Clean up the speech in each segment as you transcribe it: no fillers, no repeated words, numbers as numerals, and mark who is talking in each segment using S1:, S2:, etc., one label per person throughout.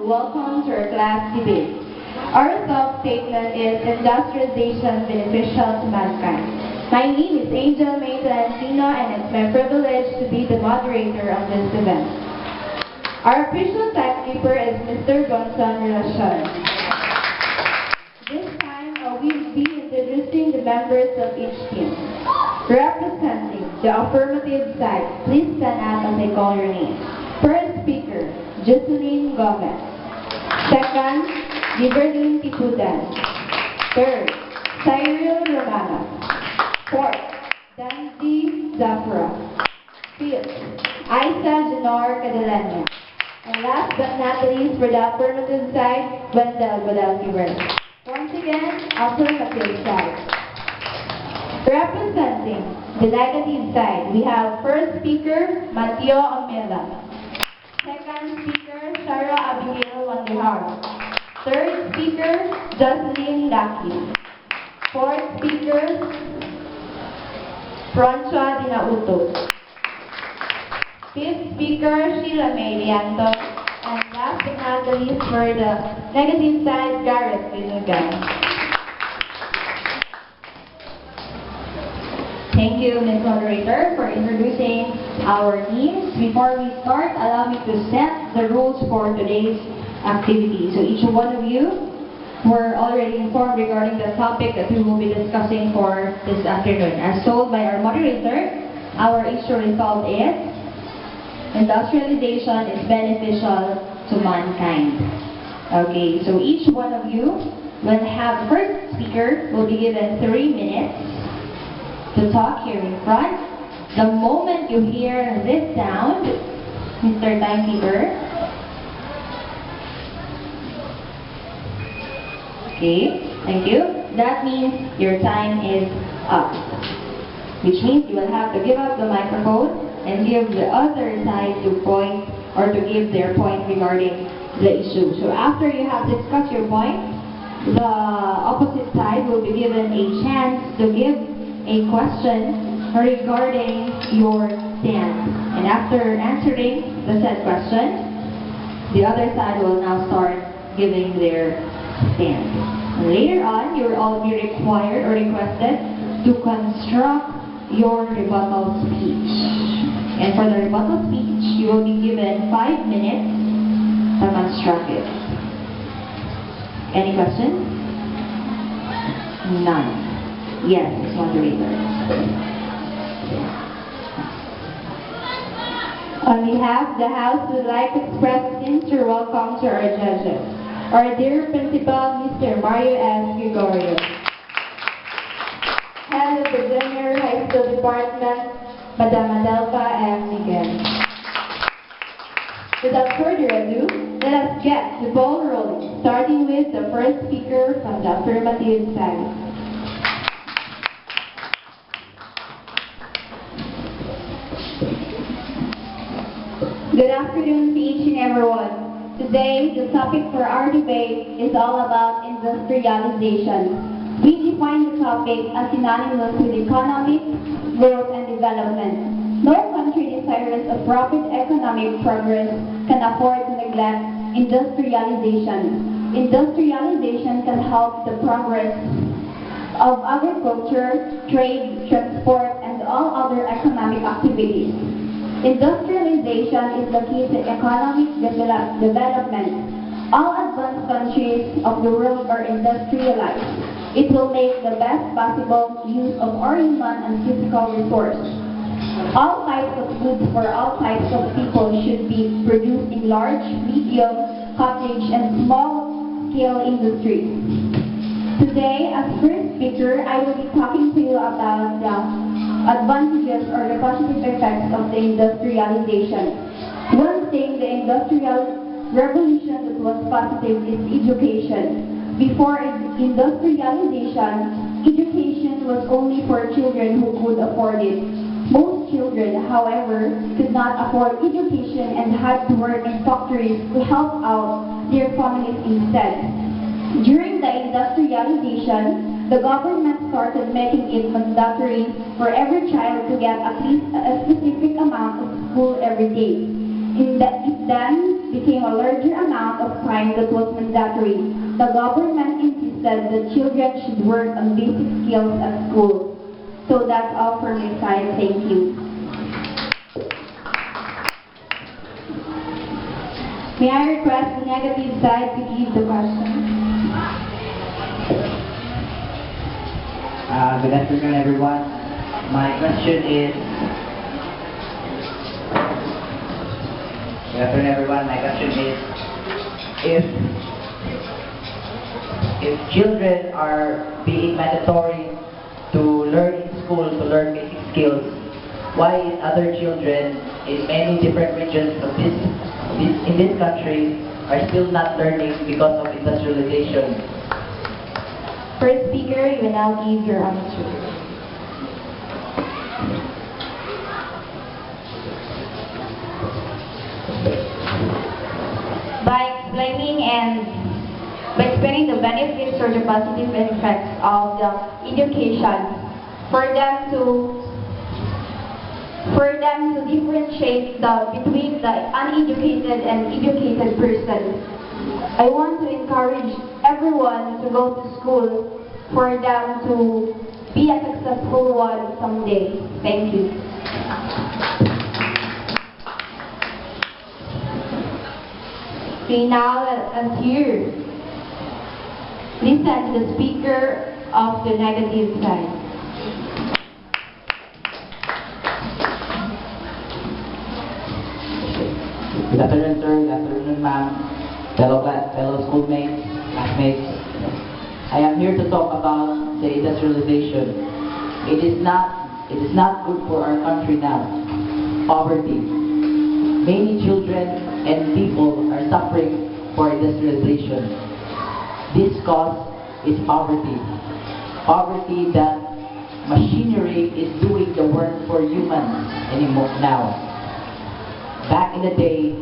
S1: welcome to our class debate. Our self-statement is industrialization beneficial to mankind. My name is Angel May Valentino and it's my privilege to be the moderator of this event. Our official timekeeper is Mr. Gonzon Relacion. This time, we will be introducing the members of each team. Representing the affirmative side, please stand up as I call your name. First speaker, Jocelyn Gomez. Second, Giverlyn Tipudan. Third, Cyril Romano. Fourth, Dandy Zafra. Fifth, Aisa Janor Cadalena. And last but not least, for the affirmative side, Wendell Guadalquivir. Once again, affirmative side. Representing the negative side, we have first speaker, Mateo Amela. Second speaker, Sarah Abigail Wandihar. Third speaker, Jocelyn Lucky. Fourth speaker, Francois Dinauto. Fifth speaker, Sheila May Lianto. And last but not the least, for the negative side, Garrett Vinugan. Thank you, Ms. Moderator, for introducing our teams. Before we start, allow me to set the rules for today's activity. So each one of you were already informed regarding the topic that we will be discussing for this afternoon. As told by our moderator, our issue result is industrialization is beneficial to mankind. Okay, so each one of you will have, first speaker will be given 3 minutes to talk here in front. The moment you hear this sound, Mr. Timekeeper. Okay, thank you. That means your time is up. Which means you will have to give up the microphone and give the other side to point or to give their point regarding the issue. So after you have discussed your point, the opposite side will be given a chance to give a question regarding your stand. And after answering the said question, the other side will now start giving their stand. And later on, you will all be required or requested to construct your rebuttal speech. And for the rebuttal speech, you will be given 5 minutes to construct it. Any questions? None. Yes, Ms. Moderator. On behalf of the House, we would like to express sincere welcome to our judges. Our dear Principal, Mr. Mario S. Gregorio. Head of the Junior High School Department, Madam Adelpha M. Miguel. Without further ado, let us get the ball rolling, starting with the first speaker from the affirmative side. Good afternoon to each and everyone. Today, the topic for our debate is all about industrialization. We define the topic as synonymous with economic growth and development. No country desirous of rapid economic progress can afford to neglect industrialization. Industrialization can help the progress of agriculture, trade, transport, and all other economic activities. Industrialization is the key to economic development. All advanced countries of the world are industrialized. It will make the best possible use of our human and physical resources. All types of goods for all types of people should be produced in large, medium, cottage, and small-scale industries. Today, as first speaker, I will be talking to you about the advantages or the positive effects of the industrialization. One thing, the industrial revolution that was positive is education. Before industrialization, education was only for children who could afford it. Most children, however, could not afford education and had to work in factories to help out their families instead. During the industrialization, the government started making it mandatory for every child to get at least a specific amount of school every day. It then became a larger amount of time that was mandatory, the government insisted that children should work on basic skills at school. So that's all for my side. Thank you. May I request the negative side to give the question?
S2: Good afternoon, everyone. My question is. Good afternoon, everyone. My question is, if children are being mandatory to learn in school to learn basic skills, why is other children in many different regions of in this country are still not learning because of industrialization?
S1: First speaker, you will now give your answer. By explaining the benefits or the positive effects of the education for them to differentiate between the uneducated and educated person. I want to encourage everyone to go to school for them to be a successful one someday. Thank you. Okay, now let us listen to the speaker of the negative side.
S2: Good afternoon, sir. Good afternoon, ma'am. Fellow schoolmates, classmates. I am here to talk about the industrialization. It is not good for our country now. Poverty. Many children and people are suffering for industrialization. This cause is poverty. Poverty that machinery is doing the work for humans anymore now. Back in the day,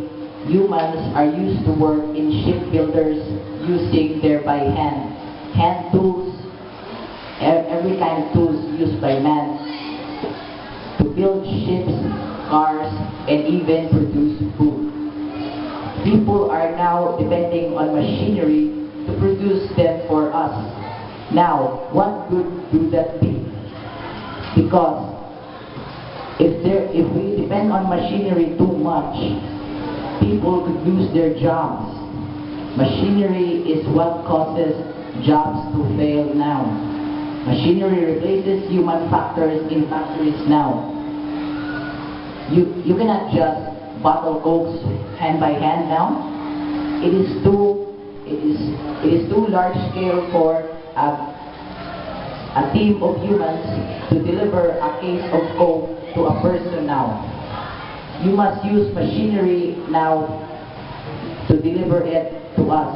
S2: humans are used to work in shipbuilders using by hand tools, every kind of tools used by man to build ships, cars, and even produce food. People are now depending on machinery to produce them for us. Now, what good do that be? Because if we depend on machinery too much, people could lose their jobs. Machinery is what causes jobs to fail now. Machinery replaces human factors in factories now. You cannot just bottle cokes hand by hand now. It is too large scale for a team of humans to deliver a case of coke to a person now. You must use machinery now to deliver it to us.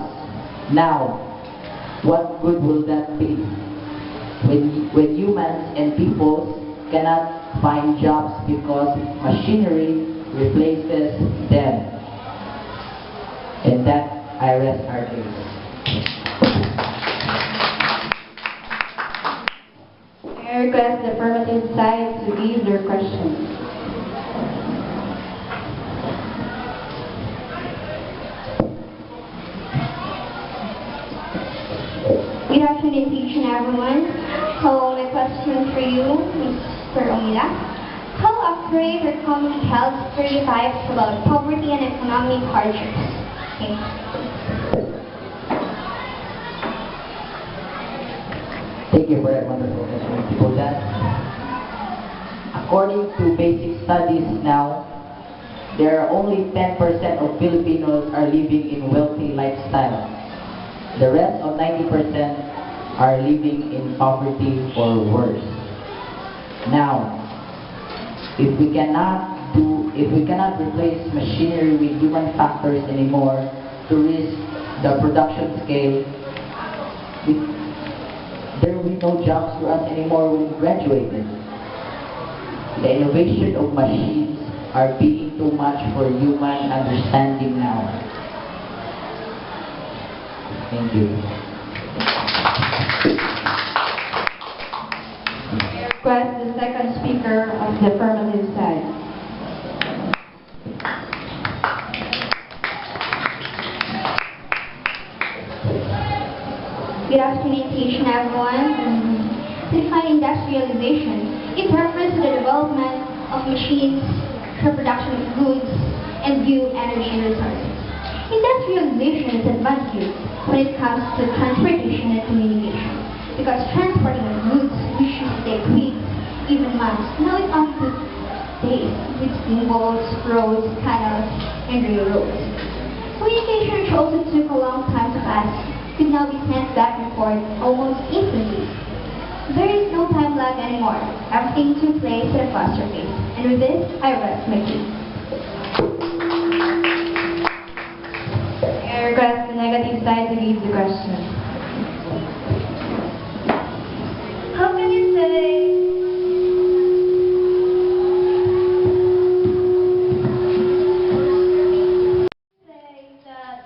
S2: Now, what good will that be? When humans and people cannot find jobs because machinery replaces them. And that I rest our case.
S1: I request the affirmative side to give their question.
S3: Good afternoon, each and everyone. So my question for you, Mr. Omila. How afraid or commonly held stereotypes about poverty and economic hardships? Thank you.
S2: Thank you for that wonderful question. For that, according to basic studies now, there are only 10% of Filipinos are living in wealthy lifestyle. The rest of 90% are living in poverty or worse. Now, if we cannot replace machinery with human factors anymore to reach the production scale, there will be no jobs for us anymore when we graduated. The innovation of machines are being too much for human understanding now. Thank you.
S1: I request the second speaker of the affirmative side.
S3: Good afternoon, teaching everyone. To define industrialization, it refers to the development of machines for production of goods and new energy resources. Industrialization is advantageous when it comes to transportation and communication, because transporting goods which used to take weeks, even months, now it only took days with steamboats, roads, canals, and railroads. Communication, which also took a long time to pass, could now be sent back and forth almost instantly. There is no time lag anymore. Everything took place at a faster pace. And with this, I rest my case.
S4: I request the negative side to read the question.
S3: How can you say that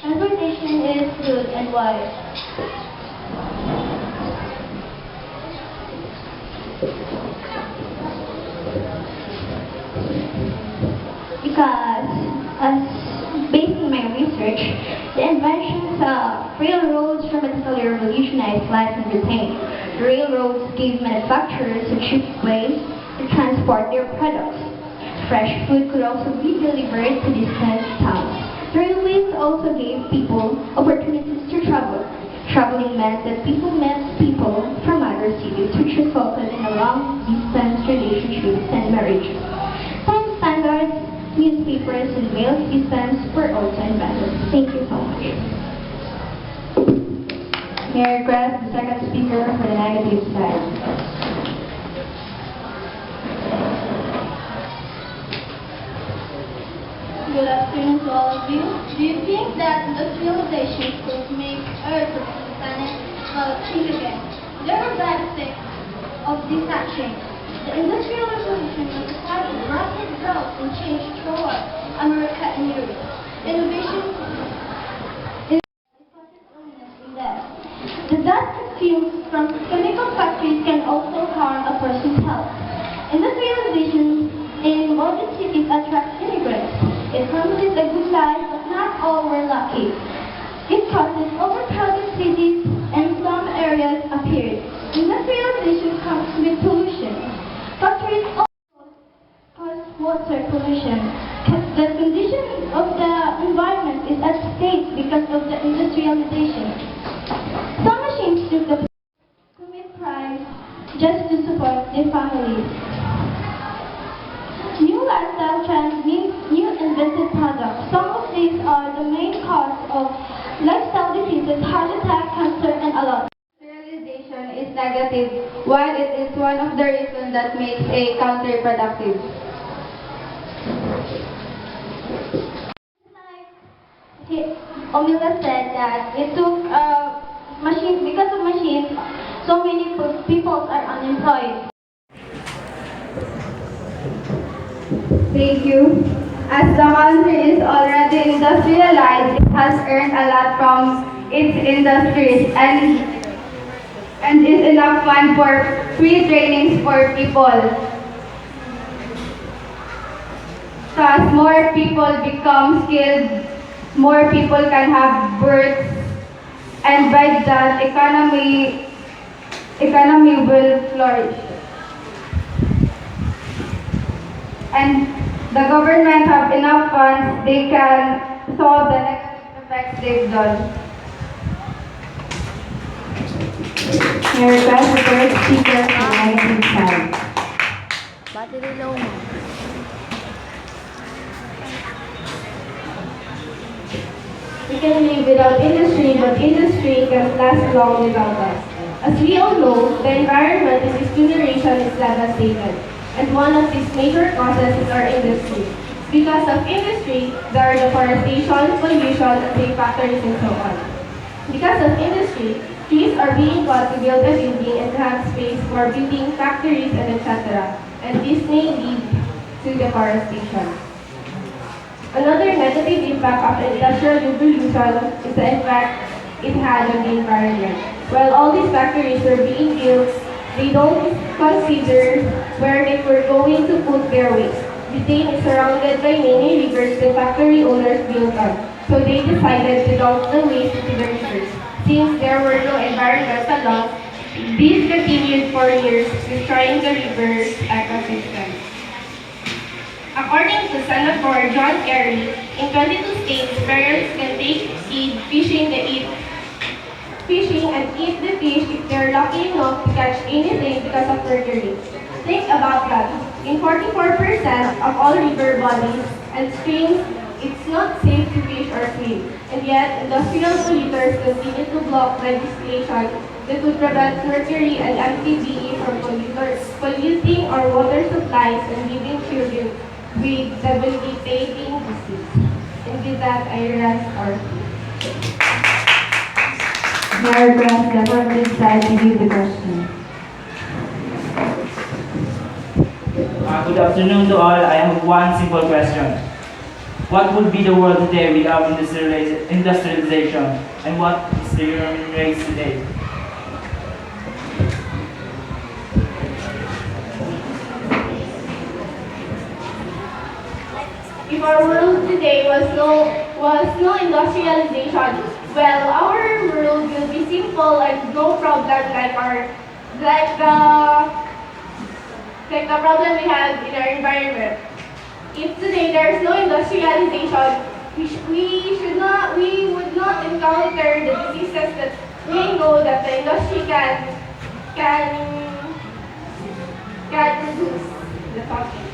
S3: transportation is good and why? Because, based on my research, the inventions of railroads dramatically revolutionized life in Britain. Railroads gave manufacturers a cheap way to transport their products. Fresh food could also be delivered to distant towns. Railways also gave people opportunities to travel. Traveling meant that people met people from other cities, which resulted in a long-distance relationships and marriages. Time standards, newspapers, and mail systems were also invented. Thank you so much.
S4: May I request the second speaker for the negative side.
S5: Good afternoon to all of you. Do you think that industrialization could make Earth a planet? Well, think again. There are bad effects of this action. The Industrial Revolution was a part of rapid growth and change toward America and Europe. Innovation causes illness in them. The dust fumes from chemical factories can also harm a person's health. Industrialization in modern cities attracts immigrants. It promises a good life, but not all were lucky. It causes overcrowded cities and slum areas appeared. Industrialization comes with pollution. Factories also cause water pollution. The condition of the environment is at stake because of the industrialization. Some machines took the commit crime just to support their families. New lifestyle trends mean new invented products. Some of these are the main cause of lifestyle diseases, heart attack, cancer, and a lot.
S4: Sterilization is negative, while it is one of the reasons that makes a counterproductive.
S3: Obenza said that it took machines, because of machines, so many people are unemployed.
S6: Thank you. As the country is already industrialized, it has earned a lot from its industries and is enough fund for free trainings for people. Thus, more people become skilled, more people can have work, and by that, economy will flourish. And the government have enough funds, they can solve the negative effects they've done.
S4: May I request the third speaker for the negative side.
S6: We can live without industry, but industry can last long without us. As we all know, the environment in this generation is devastated, and one of its major causes is our industry. Because of industry, there are deforestation, pollution, unsafe factories, and so on. Because of industry, trees are being cut to build a building and to have space for building factories and etc. And this may lead to deforestation. Another negative impact of the industrial revolution is the effect it had on the environment. While all these factories were being built, they don't consider where they were going to put their waste. Britain is surrounded by many rivers the factory owners built on, so they decided to dump the waste into the rivers. since there were no environmental laws, these continued for years, destroying the river's ecosystem. According to Senator John Kerry, in 22 states, parents can take kids fishing and eat the fish if they're lucky enough to catch anything because of mercury. Think about that. In 44% of all river bodies and streams, it's not safe to fish or swim. And yet, industrial polluters continue to block legislation that would prevent mercury and MTBE from polluting our water supplies and giving children with debilitating disease. And with that, I rest our
S1: May I request the affirmative side to give the question.
S7: Good afternoon to all. I have one simple question. What would be the world today without industrialization? And what is the human race today?
S6: If our world today was no industrialization, well, our world will be simple and no problem like the problem we have in our environment. If today there is no industrialization, we would not encounter the diseases that we know that the industry can produce. The topic.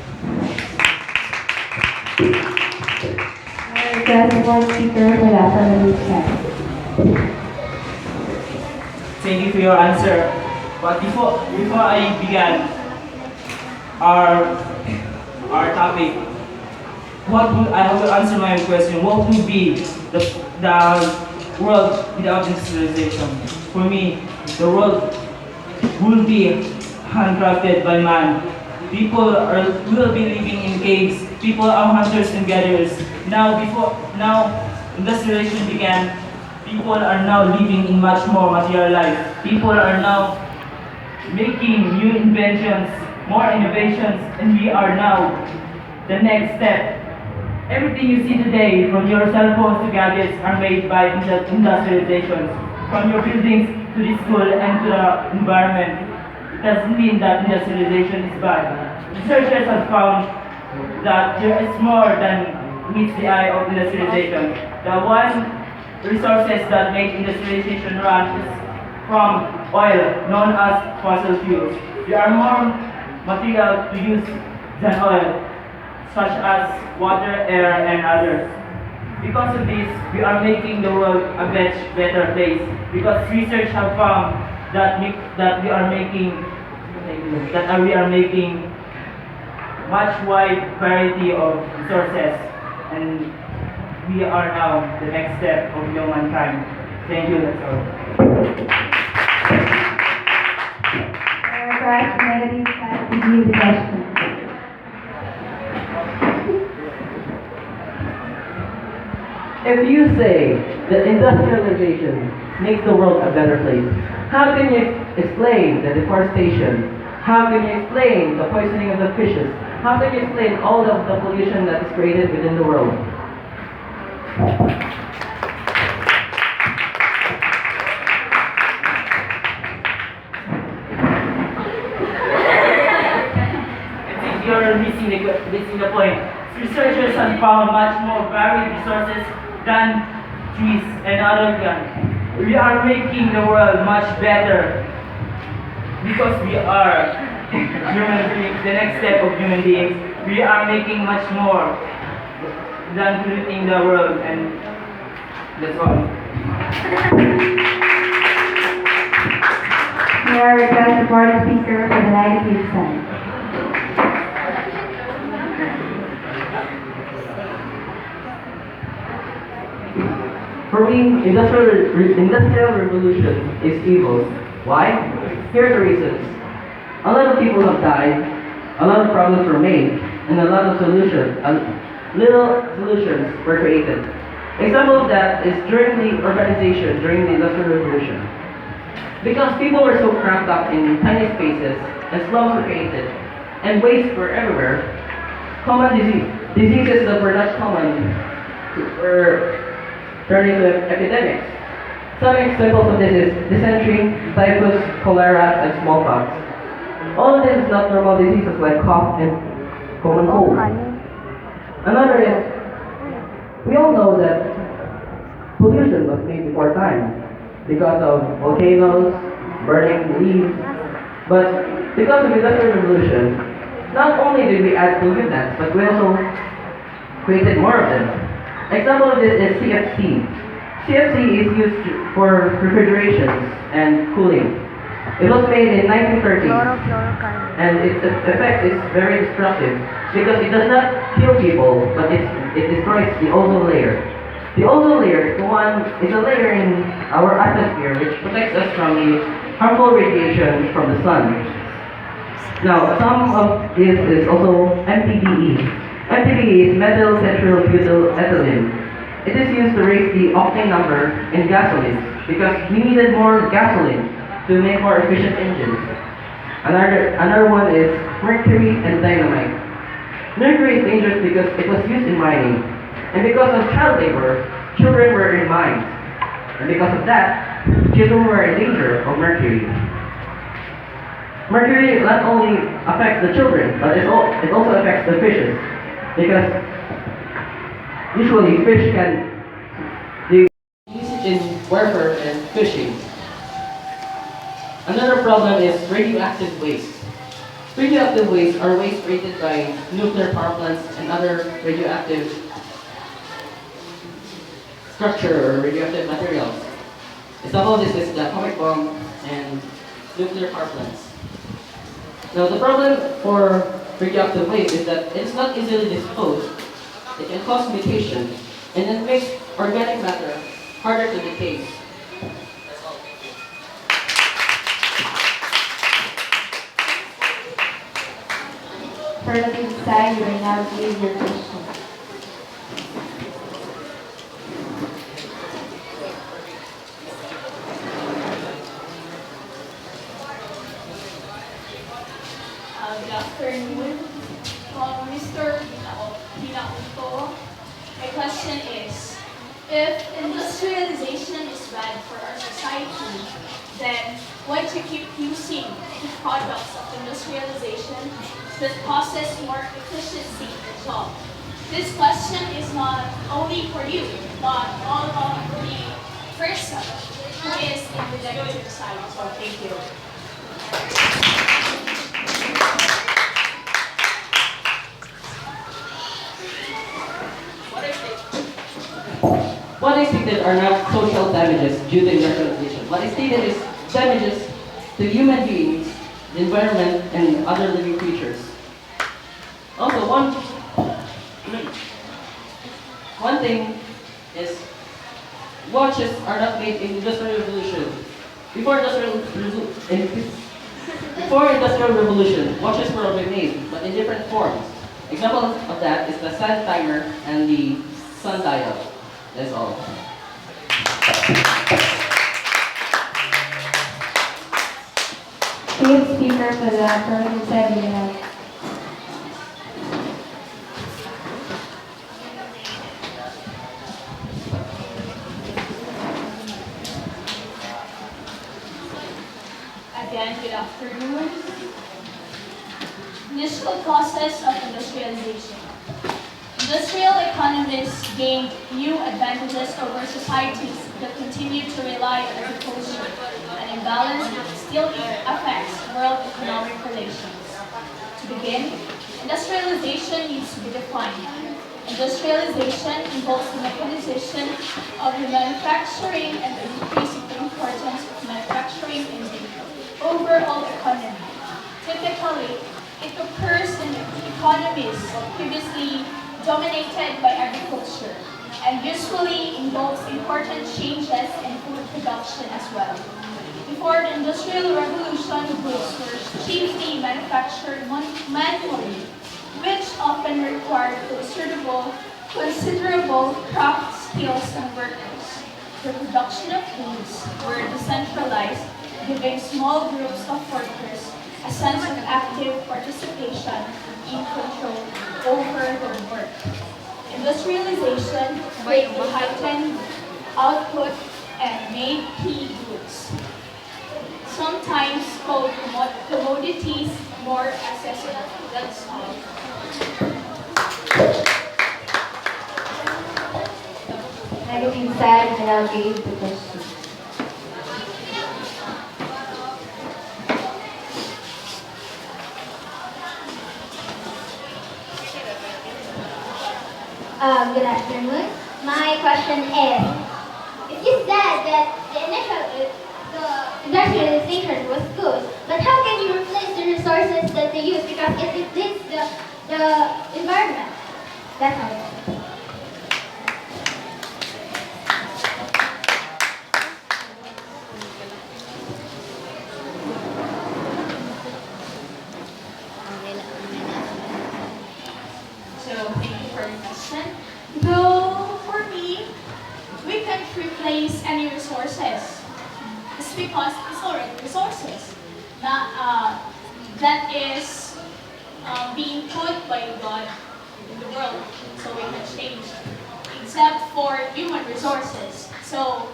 S1: I request the fourth speaker for the affirmative side.
S7: Thank you for your answer. But before I begin our topic, I have to answer my question. What would be the world without industrialization? For me, the world will be handcrafted by man. People will be living in caves. People are hunters and gatherers. Now industrialization began. People are now living in much more material life. People are now making new inventions, more innovations, and we are now the next step. Everything you see today, from your cell phones to gadgets, are made by industrialization. From your buildings to the school and to the environment. It doesn't mean that industrialization is bad. Researchers have found that there is more than meets the eye of industrialization. The one resources that make industrialization run is from oil, known as fossil fuels. There are more materials to use than oil, such as water, air, and others. Because of this, we are making the world a much better place. Because research have found that we are making much wide variety of resources, and we are now the next step of humankind. Thank you. That's all.
S1: I request the negative side to give the question.
S8: If you say that industrialization makes the world a better place, how can you explain the deforestation? How can you explain the poisoning of the fishes? How can you explain all of the pollution that is created within the world?
S7: I think you're missing the point. Researchers have found much more varied resources than trees and other plants. We are making the world much better because we are human beings, the next step of human beings. We are making much more than polluting the world, and that's all.
S1: May I request the fourth speaker for the negative side.
S8: For me, industrial revolution is evil. Why? Here are the reasons. A lot of people have died, a lot of problems were made, and little solutions were created. Example of that is during the urbanization, during the Industrial Revolution. Because people were so cramped up in tiny spaces, and slums were created, and waste were everywhere, diseases that were not common were turning into epidemics. Some examples of this is dysentery, typhus, cholera, and smallpox. All of this is not normal diseases like cough and common cold. Another is, we all know that pollution was made before time because of volcanoes, burning leaves, but because of the Industrial Revolution, not only did we add pollutants, but we also created more of them. Example of this is CFC. CFC is used for refrigeration and cooling. It was made in 1930, and its effect is very destructive because it does not kill people, but it destroys the ozone layer. The ozone layer is a layer in our atmosphere which protects us from the harmful radiation from the sun. Now, some of this is also MTBE. MTBE is methyl tetrabutylethylene ethylene. It is used to raise the octane number in gasoline because we needed more gasoline to make more efficient engines. Another one is mercury and dynamite. Mercury is dangerous because it was used in mining. And because of child labor, children were in mines. And because of that, children were in danger of mercury. Mercury not only affects the children, but it also affects the fishes. Because usually fish can use it in warfare and fishing. Another problem is radioactive waste. Radioactive waste are waste created by nuclear power plants and other radioactive structure or radioactive materials. Example of this is the atomic bomb and nuclear power plants. Now the problem for radioactive waste is that it's not easily disposed. It can cause mutation and it makes organic matter harder to decay.
S4: For the time, you will now give your question.
S9: Good afternoon, Mr. Pinauto. My question is, if industrialization is bad for our society, then why to keep using the products of industrialization that causes more efficiency in the job? This question is not only for you, but all of the person who is in the negative side. So thank you.
S8: What I stated are not social damages due to industrialization. What I stated is damages to human beings, the environment, and other living creatures. Also, one thing is watches are not made in Industrial Revolution. Before Industrial Revolution, watches were already made, but in different forms. Example of that is the sun timer and the sundial. That's all.
S4: Please speaker for the affirmative side, you have.
S9: Again, good afternoon. Initial causes of industrialization. Industrial economies gained new advantages over societies that continue to rely on agriculture. An imbalance still affects world economic relations. To begin, industrialization needs to be defined. Industrialization involves the mechanization of the manufacturing and the increase of the importance of manufacturing in the overall economy. Typically, it occurs in economies previously dominated by agriculture and usually involves important changes in food production as well. Before the Industrial Revolution, goods were chiefly manufactured manually, which often required considerable craft skills and workers. The production of goods were decentralized, giving small groups of workers a sense of active participation in control over their work. Industrialization greatly heightened output and made key goods, sometimes called commodities, more accessible. That's all.
S3: Negative side, and I'll give the question. Good afternoon. My question is, if you said that the industrialization was good, but how can you replace the resources that they use because it depletes the environment? That's all.
S9: So thank you for your question. Though for me, we can't replace any resources. It's because it's already resources that is being put by God in the world, so we can change. Except for human resources. So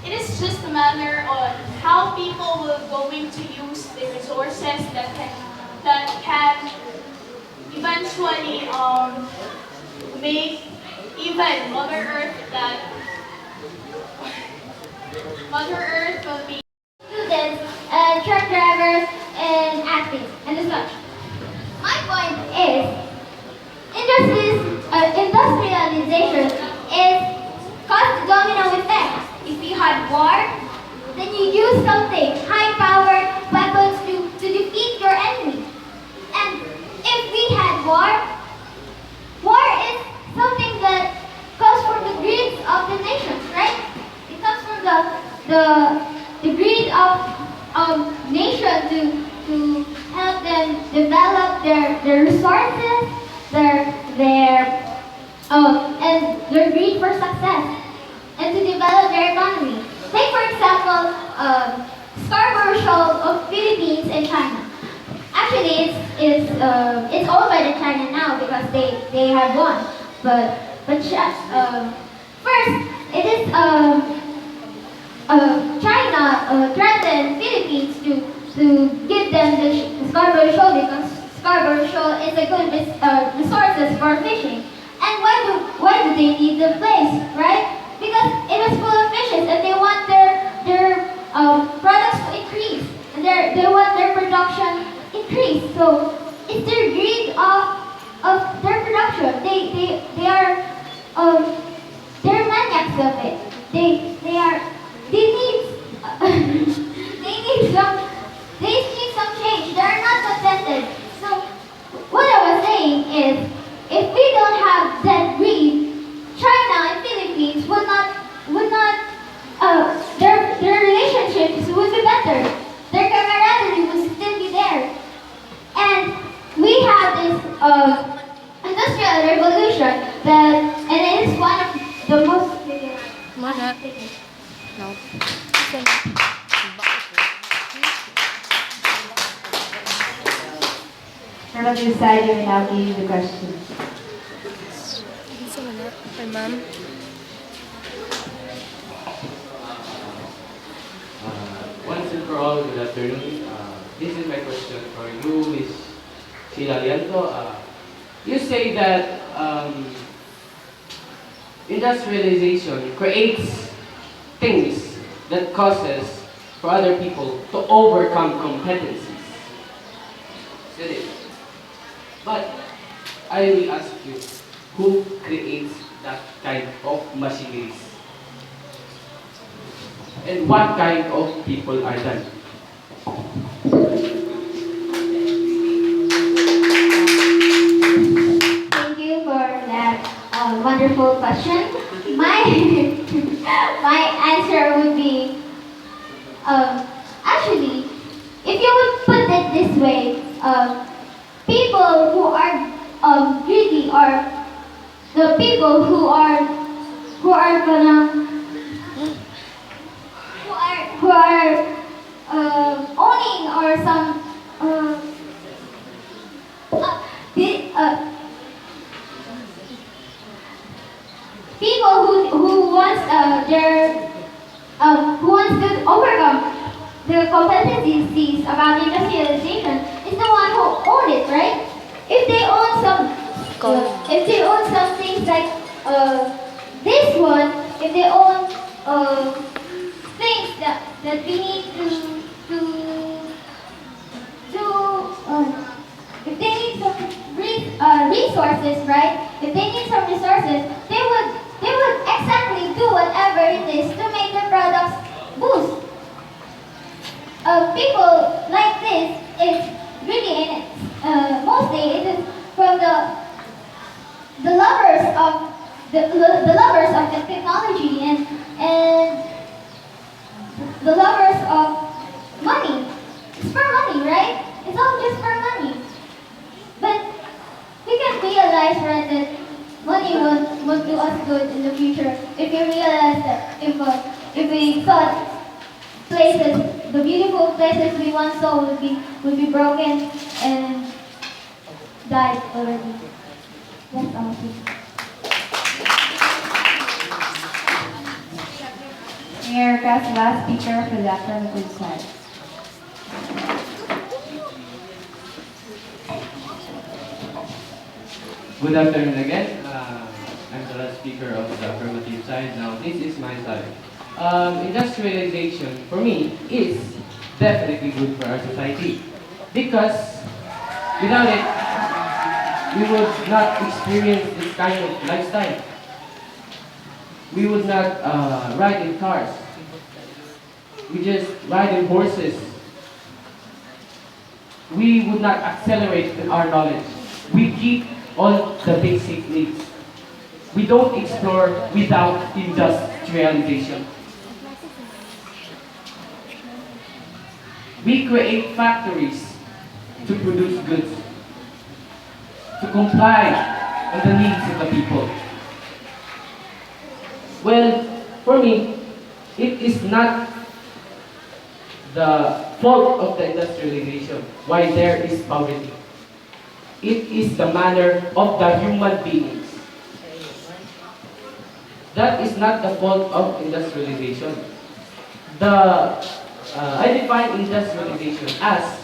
S9: it is just a matter of how people will going to use the resources that can eventually make even Mother Earth will be
S3: Students, truck drivers, and athletes, and the such. My point is, industrialization is cause the domino effect. If you had war, then you use something, high-powered weapons to defeat your enemy. And if we had war is something that comes from the greed of the nations, right? It comes from the greed of nation to help them develop their resources, and their greed for success, and to develop their economy. Take for example, Scarborough Shoal of Philippines and China. Actually, it's owned by the China now because they have won. But first, it is China threatened Philippines to give them the Scarborough Shoal because Scarborough Shoal is a good resources for fishing. And why do they need the place, right? Because it is full of fishes and they want their products to increase and they want their production increase. So it's their greed of their production. They are they're maniacs of it. They need they need some change. They are not contented. So what I was saying is, if we don't have that greed, China and Philippines would not their relationships would be better. Their camaraderie would still be there. And we have this industrial revolution and it is one of the most
S6: Relative side, you may now give the question.
S10: Once and for all, good afternoon. This is my question for you, Ms. Sheila Lianto. You say that industrialization creates things that causes for other people to overcome competencies. Said it. But I will ask you, who creates that kind of machineries? And what kind of people are them?
S3: Thank you for that wonderful question. My my answer would be actually, if you would put it this way, people who are greedy are the people who are gonna who are owning or some people who who wants to overcome the competencies about industrialization is the one who own it, right? If they own some things like this one, if they own things that we need if they need some resources, right? If they need some resources, they would exactly do whatever it is to make their products boost. People like this is really mostly it is from the lovers of the lovers of the technology and the lovers of money. It's for money, right? It's all just for money. But we can realize, right, that money won't do us good in the future if we realize that if we thought places, the beautiful places we once saw would be broken and died already. That's all.
S4: May I request last speaker for the affirmative side.
S10: Good afternoon again. I'm the last speaker of the affirmative side. Now, this is my side. Industrialization, for me, is definitely good for our society. Because without it, we would not experience this kind of lifestyle. We would not ride in cars. We just ride in horses. We would not accelerate in our knowledge. We keep all the basic needs. We don't explore without industrialization. We create factories to produce goods, to comply with the needs of the people. Well, for me, it is not the fault of the industrialization why there is poverty. It is the manner of the human beings. That is not the fault of industrialization. I define industrialization as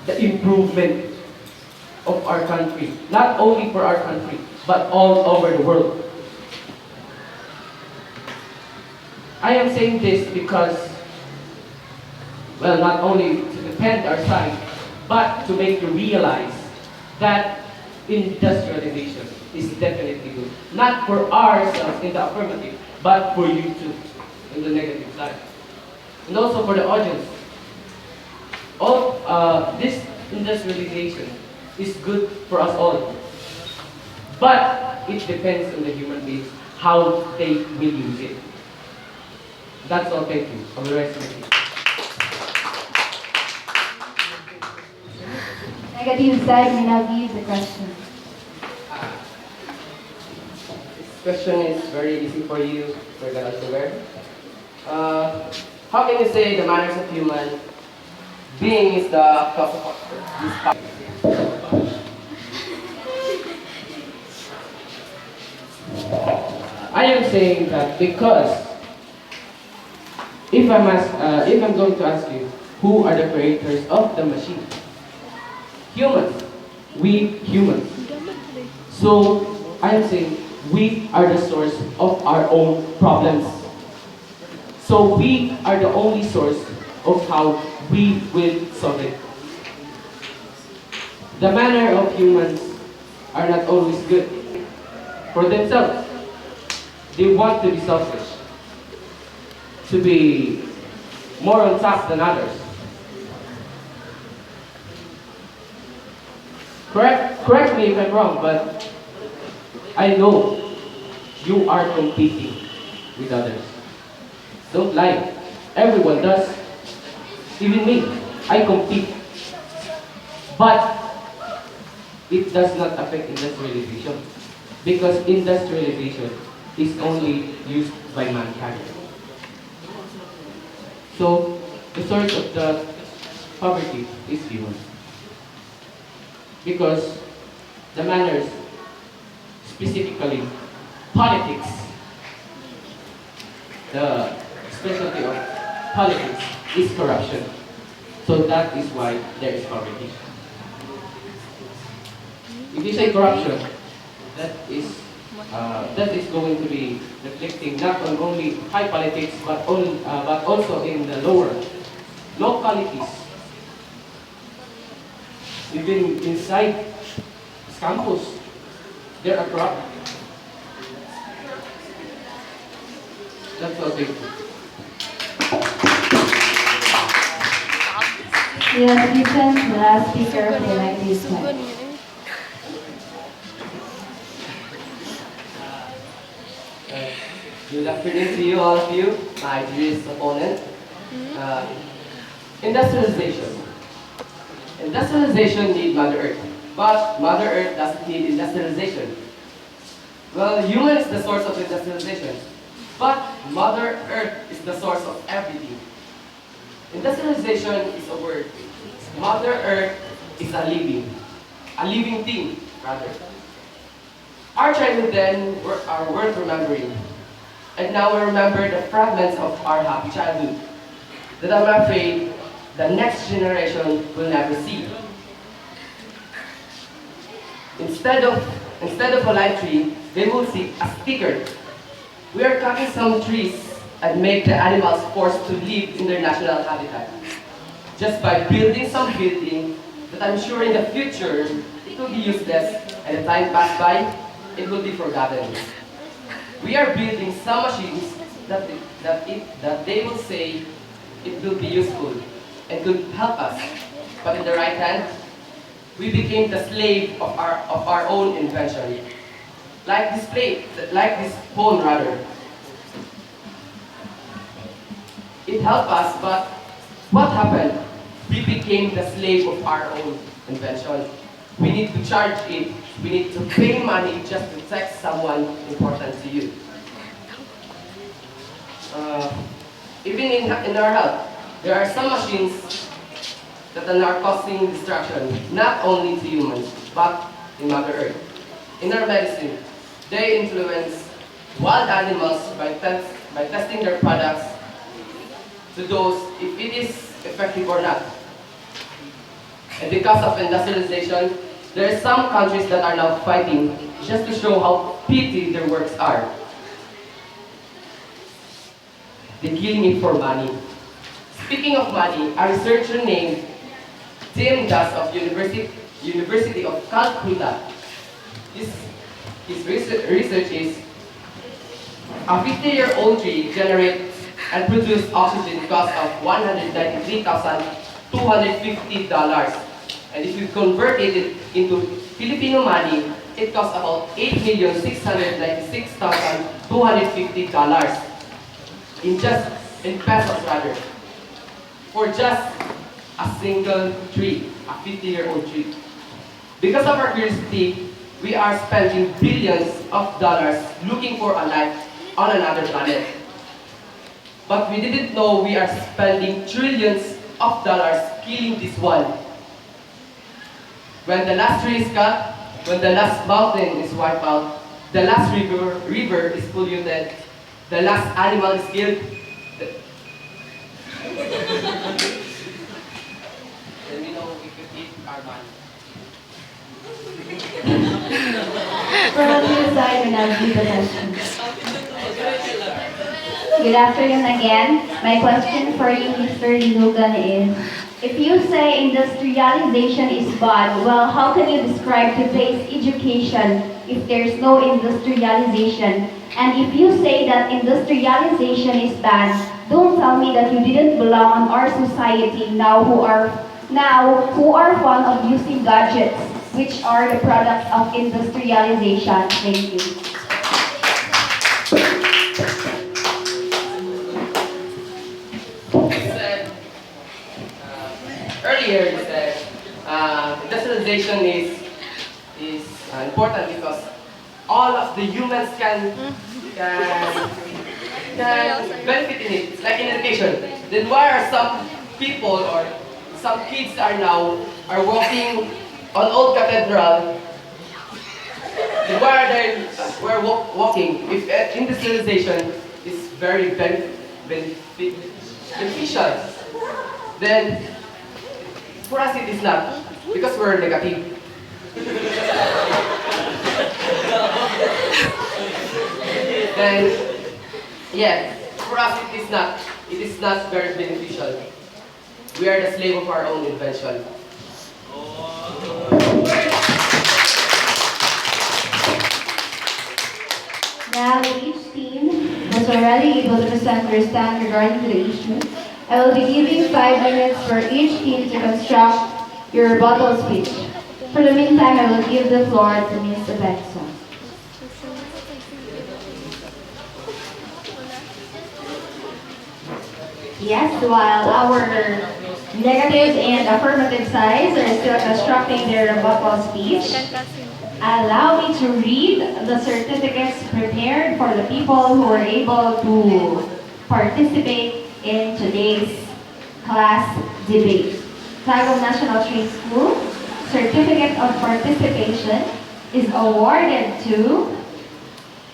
S10: the improvement of our country, not only for our country, but all over the world. I am saying this because, well, not only to defend our side, but to make you realize that industrialization is definitely good. Not for ourselves in the affirmative, but for you too, in the negative side. And also for the audience. This industrialization is good for us all. But it depends on the human beings, how they will use it. That's all, thank you. I will rest my case.
S4: Negative side may now give the question.
S11: This question is very easy for you, for the answer. How can you say the manners of human being is the cause of this?
S10: I am saying that because if I'm going to ask you, who are the creators of the machine? Humans. We humans. So I am saying we are the source of our own problems. So we are the only source of how we will solve it. The manner of humans are not always good for themselves. They want to be selfish, to be more on top than others. Correct me if I'm wrong, but I know you are competing with others. Don't lie. Everyone does. Even me. I compete. But it does not affect industrialization. Because industrialization is only used by mankind. So, the source of the poverty is human. Because the manners, specifically politics, the specialty of politics is corruption. So that is why there is poverty. If you say corruption, that is going to be reflecting not on only high politics but also in the lower localities. Even inside campus, there are corrupt. That's all. Thank you.
S1: Yes, listen to the last speaker for the next slide.
S11: Good afternoon to you, all of you, my dearest opponent. Industrialization. Industrialization needs Mother Earth, but Mother Earth doesn't need industrialization. Well, human is the source of industrialization, but Mother Earth is the source of everything. Industrialization is a word. Mother Earth is a living thing, rather. Our childhood then are worth remembering. And now we remember the fragments of our happy childhood that I'm afraid the next generation will never see. Instead of a live tree, they will see a sticker. We are cutting some trees and make the animals forced to live in their natural habitat. Just by building some building that I'm sure in the future it will be useless, and as time passes by, it will be forgotten. We are building some machines that they will say it will be useful and could help us. But in the right hand, we became the slave of our own invention. Like this phone rather. It helped us, but what happened? We became the slave of our own invention. We need to charge it. We need to pay money just to text someone important to you. Even in our health, there are some machines that are causing destruction, not only to humans, but in Mother Earth. In our medicine, they influence wild animals by testing their products to those if it is effective or not. And because of industrialization, there are some countries that are now fighting just to show how petty their works are. They're killing it for money. Speaking of money, a researcher named Tim Das of University of Calcutta. His research is a 50-year-old tree generates and produces oxygen cost of $193,250. And if you convert it into Filipino money, it costs about $8,696,250 in pesos rather, for just a single tree, a 50-year-old tree. Because of our curiosity, we are spending billions of dollars looking for a life on another planet. But we didn't know we are spending trillions of dollars killing this one. When the last tree is cut, when the last mountain is wiped out, the last river is polluted, the last animal is killed, then we know we could eat our money.
S1: From your side, we now do the questions. Good afternoon again. My question for you, Mr. Linugan, is, if you say industrialization is bad, well, how can you describe today's education if there's no industrialization? And if you say that industrialization is bad, don't tell me that you didn't belong in our society who are fond of using gadgets, which are the products of industrialization. Thank you.
S11: Earlier you said industrialization is important because all of the humans can benefit in it. It's like in education. Then why are some people or some kids are walking on old cathedral? Then why are they walking if industrialization is very beneficial, then for us it is not, because we're negative. Then, yeah, for us it is not very beneficial. We are the slave of our own invention.
S3: Now that each team was already able to present their stand regarding to the issue, I will be giving 5 minutes for each team to construct your rebuttal speech. For the meantime, I will give the floor to Ms. Obenza. Yes, while our negative and affirmative sides are still constructing their rebuttal speech, allow me to read the certificates prepared for the people who were able to participate in today's class debate. Tagum National Trade School Certificate of Participation is awarded to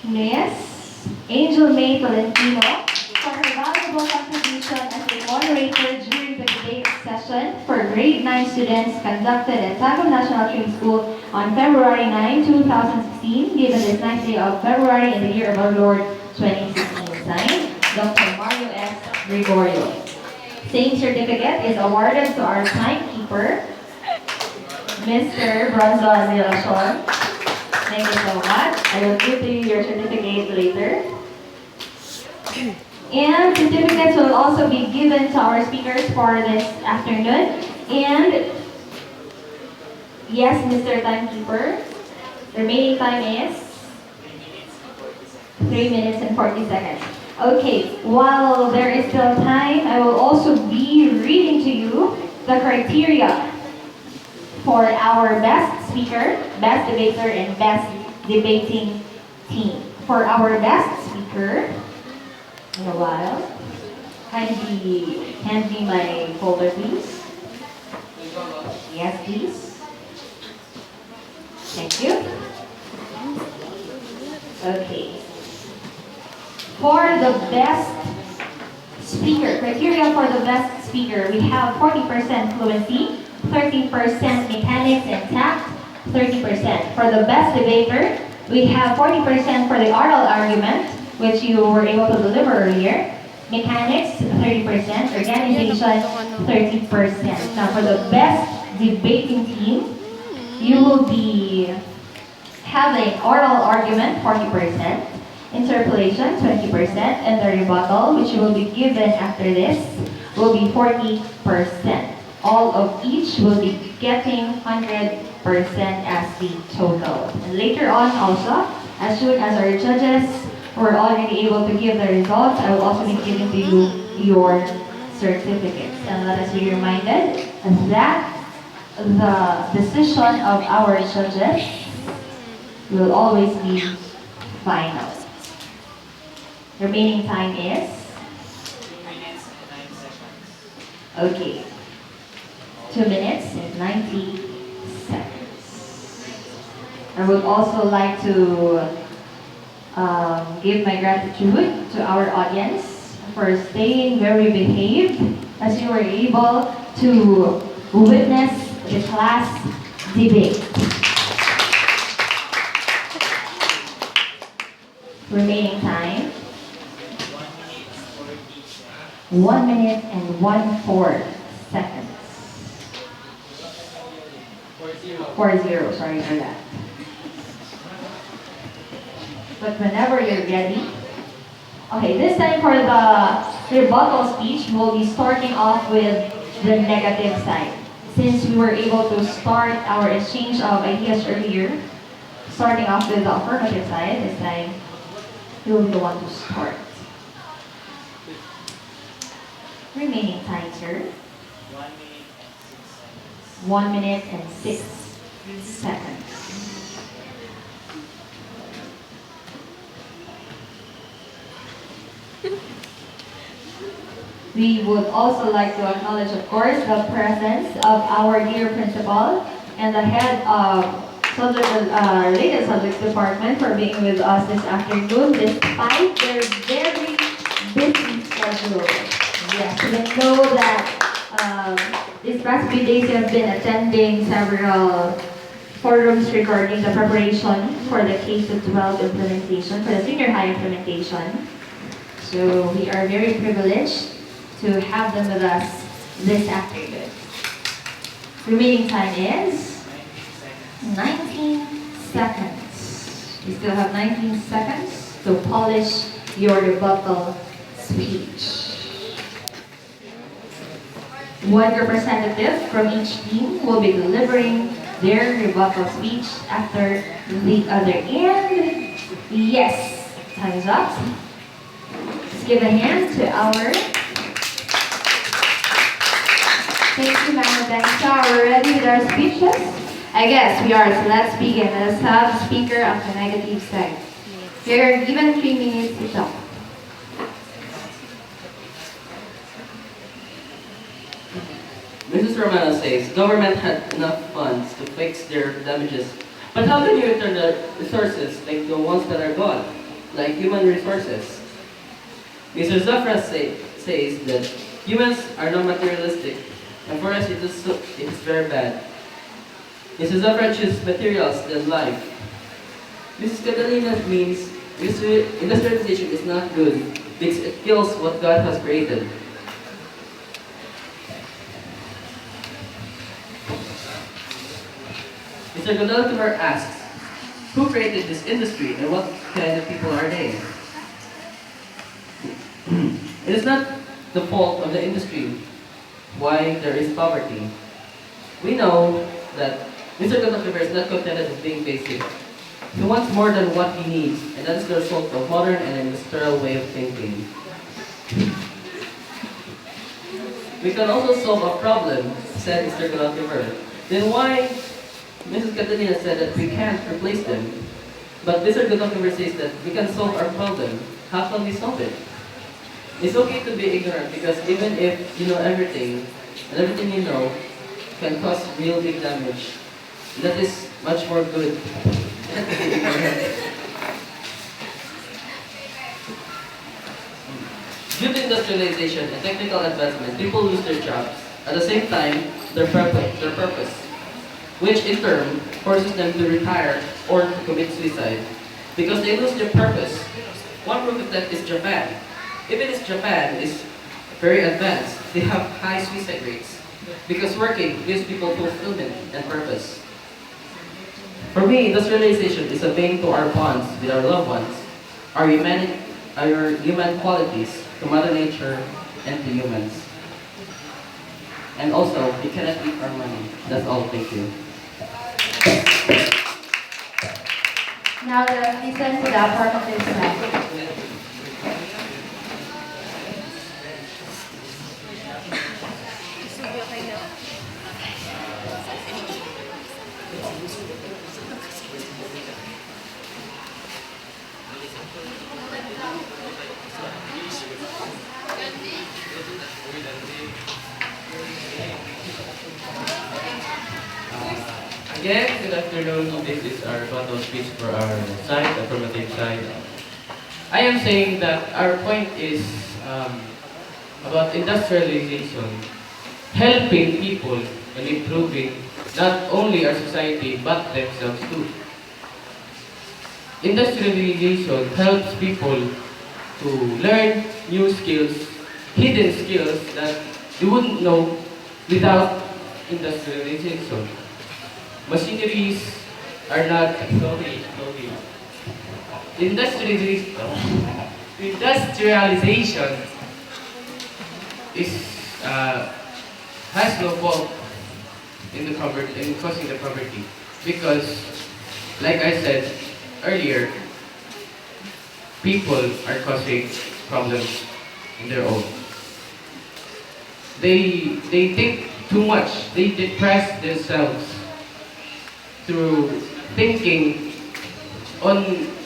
S3: Ms. Angel May Tolentino for her valuable contribution as a moderator during the debate session for grade 9 students conducted at Tagum National Trade School on February 9, 2016, given this 9th day of February in the year of our Lord 2016. Signed, Dr. Mario S. Gregorio. Same certificate is awarded to our timekeeper, Mr. Bronson Milacion. Thank you so much. I will give you your certificate later. And certificates will also be given to our speakers for this afternoon. And yes, Mr. Timekeeper, the remaining time is 3 minutes and 40 seconds. Okay, while there is still time, I will also be reading to you the criteria for our best speaker, best debater, and best debating team. For our best speaker, in a while, hand me my folder, please. Yes, please. Thank you. Okay. For the best speaker, criteria for the best speaker, we have 40% fluency, 30% mechanics and tact, 30%. For the best debater, we have 40% for the oral argument, which you were able to deliver earlier. Mechanics, 30%. Organization, 30%. Now, for the best debating team, you will be having oral argument, 40%. Interpolation, 20%. And the rebuttal, which you will be given after this, will be 40%. All of each will be getting 100% as the total. And later on also, as soon as our judges were already able to give the results, I will also be giving to you your certificates. And let us be reminded that the decision of our judges will always be final. Remaining time is?
S7: 2 minutes and 90 seconds.
S3: Okay. 2 minutes and 90 seconds. I would also like to give my gratitude to our audience for staying very behaved as you were able to witness the class debate. Remaining time, 1 minute and 1/4 seconds. 40, sorry for that. But whenever you're ready. Okay, this time for the rebuttal speech, we'll be starting off with the negative side. Since we were able to start our exchange of ideas earlier, starting off with the affirmative side, this time you'll be the one to start. Remaining time, sir. 1 minute and 6 seconds. We would also like to acknowledge, of course, the presence of our dear principal and the head of related subjects department for being with us this afternoon, despite their very
S12: business schedule. Yes, we know that these past few days you have been attending several forums regarding the preparation for the K-12 implementation, for the senior high implementation. So we are very privileged to have them with us this afternoon. Remaining time is 19 seconds. You still have 19 seconds to polish your rebuttal speech. One representative from each team will be delivering their rebuttal speech after the other. And yes, time is up. Let's give a hand to our... Thank you, Ma'am Obenza. We're ready with our speeches? I guess we are, so let's begin. Let's have the speaker of the negative side. You're given 3 minutes to talk.
S10: Mrs. Romano says, government had enough funds to fix their damages. But how can you return the resources like the ones that are gone, like human resources? Mr. Zafra says that humans are not materialistic, and for us it is very bad. Mrs. Zafra chooses materials than life. Mrs. Catalina means industrialization is not good because it kills what God has created. Mr. Godalkimer asks, who created this industry and what kind of people are they? It is not the fault of the industry why there is poverty. We know that Mr. Godalkimer is not contented with being basic. He wants more than what he needs, and that is the result of modern and industrial way of thinking. We can also solve a problem, said Mr. Godalkimer. Then why Mrs. Catalina said that we can't replace them? But Mr. Godalkimer says that we can solve our problem. How can we solve it? It's okay to be ignorant because even if you know everything, and everything you know can cause real big damage, that is much more good. Due to industrialization and technical advancement, people lose their jobs. At the same time, their purpose, which in turn forces them to retire or to commit suicide. Because they lose their purpose. One proof of that is Japan. Even if Japan is very advanced, they have high suicide rates. Because working gives people fulfillment and purpose. For me, industrialization is a bane to our bonds with our loved ones, our human qualities, to Mother Nature and to humans. And also, we cannot eat our money. That's all. Thank you.
S12: Now let's listen to the affirmative side.
S13: Again, good afternoon. This is our rebuttal speech for our side, affirmative side. I am saying that our point is about industrialization, helping people and improving not only our society but themselves too. Industrialization helps people to learn new skills, hidden skills that you wouldn't know without industrialization. Machineries are not industrialization is has no fault in causing the poverty, because like I said earlier, people are causing problems in their own. They think too much, they depress themselves through thinking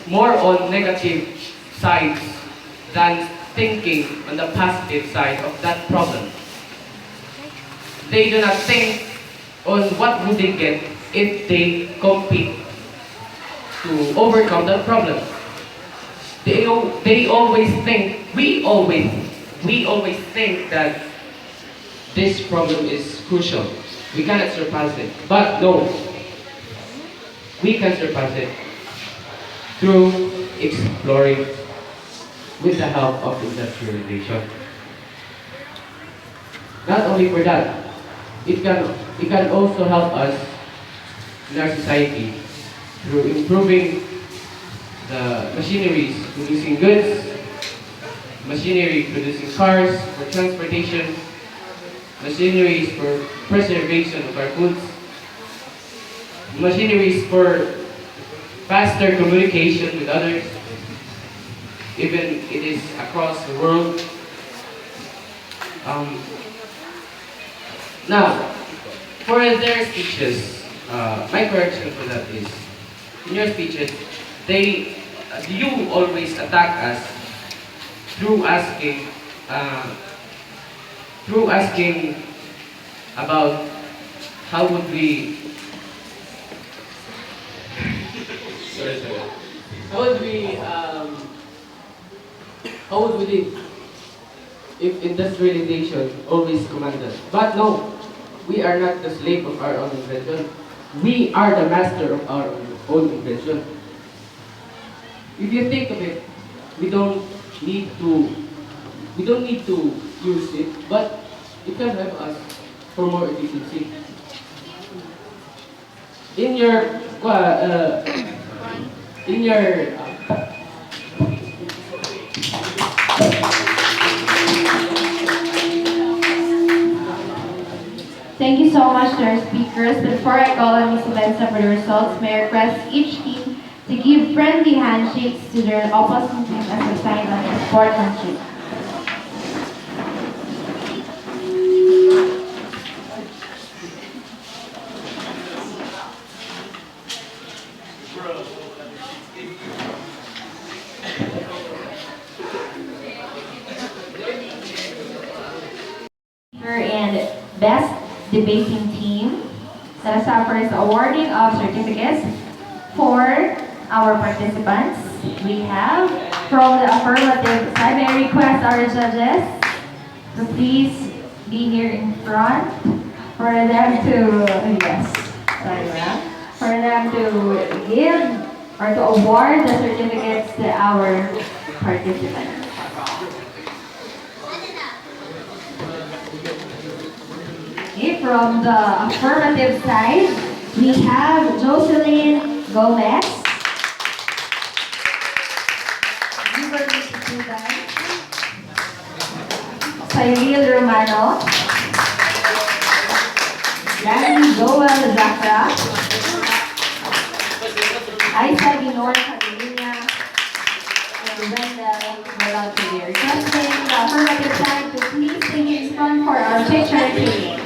S13: more on negative sides than thinking on the positive side of that problem. They do not think on what would they get if they compete to overcome that problem. they always think, we always think that this problem is crucial. We cannot surpass it. But no, we can surpass it through exploring with the help of industrialization. Not only for that, it can also help us in our society through improving the machineries producing goods, machinery producing cars for transportation, machineries for preservation of our foods, machineries for faster communication with others, even it is across the world. Now, for their speeches, my correction for that is, in your speeches, you always attack us through asking about how would we how would we live if industrialization always command us. But no, we are not the slave of our own invention. We are the master of our own invention. If you think of it, we don't need to use it, but it can help us for more efficiency. In your
S12: Thank you so much to our speakers. Before I call on Ms. Obenza for the results, may I request each team to give friendly handshakes to their opposing team as a sign of sportsmanship. And best debating team that is offers awarding of certificates for our participants. We have from the affirmative side, may I request our judges to please be here in front for them to for them to give or to award the certificates to our participants. Okay, from the affirmative side, we have Jocelyn Gomez, Cyril Romano, Danny Joel Zafra, Isa Ginor Catalina, and Brenda Malautivir. Requesting the affirmative side to please sing in front for our picture taking.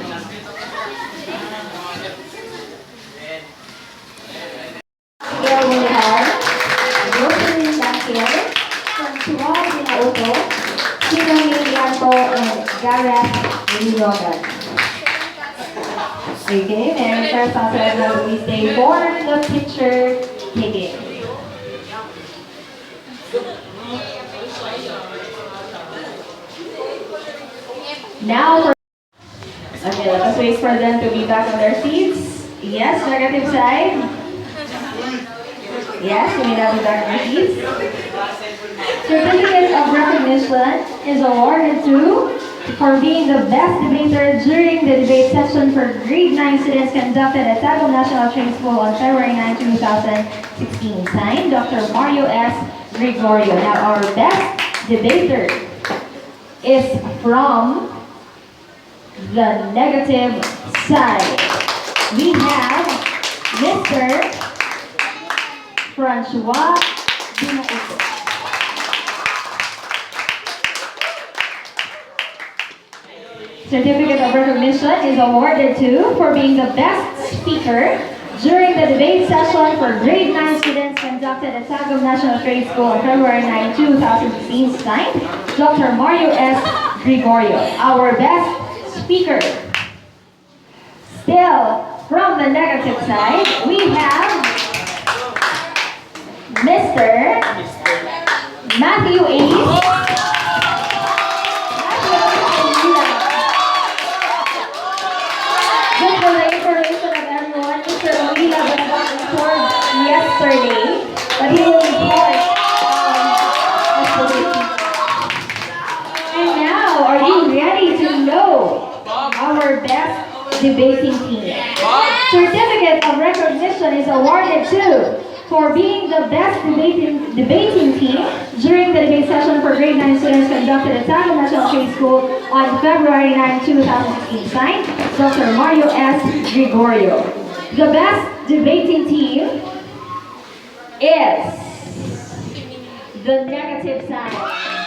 S12: Here we have Jocelyn Dakiel from Chihuahua Binauto, Sino Milianto, and Gareth Logan. Okay, and first also we stay for the picture taking. Now, okay, let us wait for them to be back on their seats. Yes, negative side. Yes, you may now be back on your seats. Certificate of recognition is awarded to for being the best debater during the debate session for grade 9 students conducted at Tagum National Trade School on February 9, 2016. Signed, Dr. Mario S. Gregorio. Now, our best debater is from the negative side. We have Mr. Francois Binauto. Certificate of recognition is awarded to for being the best speaker during the debate session for grade 9 students conducted at Tagum National Trade School on February 9, 2016. Signed, Dr. Mario S. Gregorio, our best speaker. Still, from the negative side, we have Mr.
S14: Matthew Ace. Just for the information of everyone, Mr. Omila was not informed yesterday, but he will report yesterday. And now, are you ready to know our best debating team? Certificate of recognition is awarded to for being the best debating team during the debate session for grade 9 students conducted at Tagum National Trade School on February 9, 2016. Signed, Dr. Mario S. Gregorio. The best debating team is the negative side.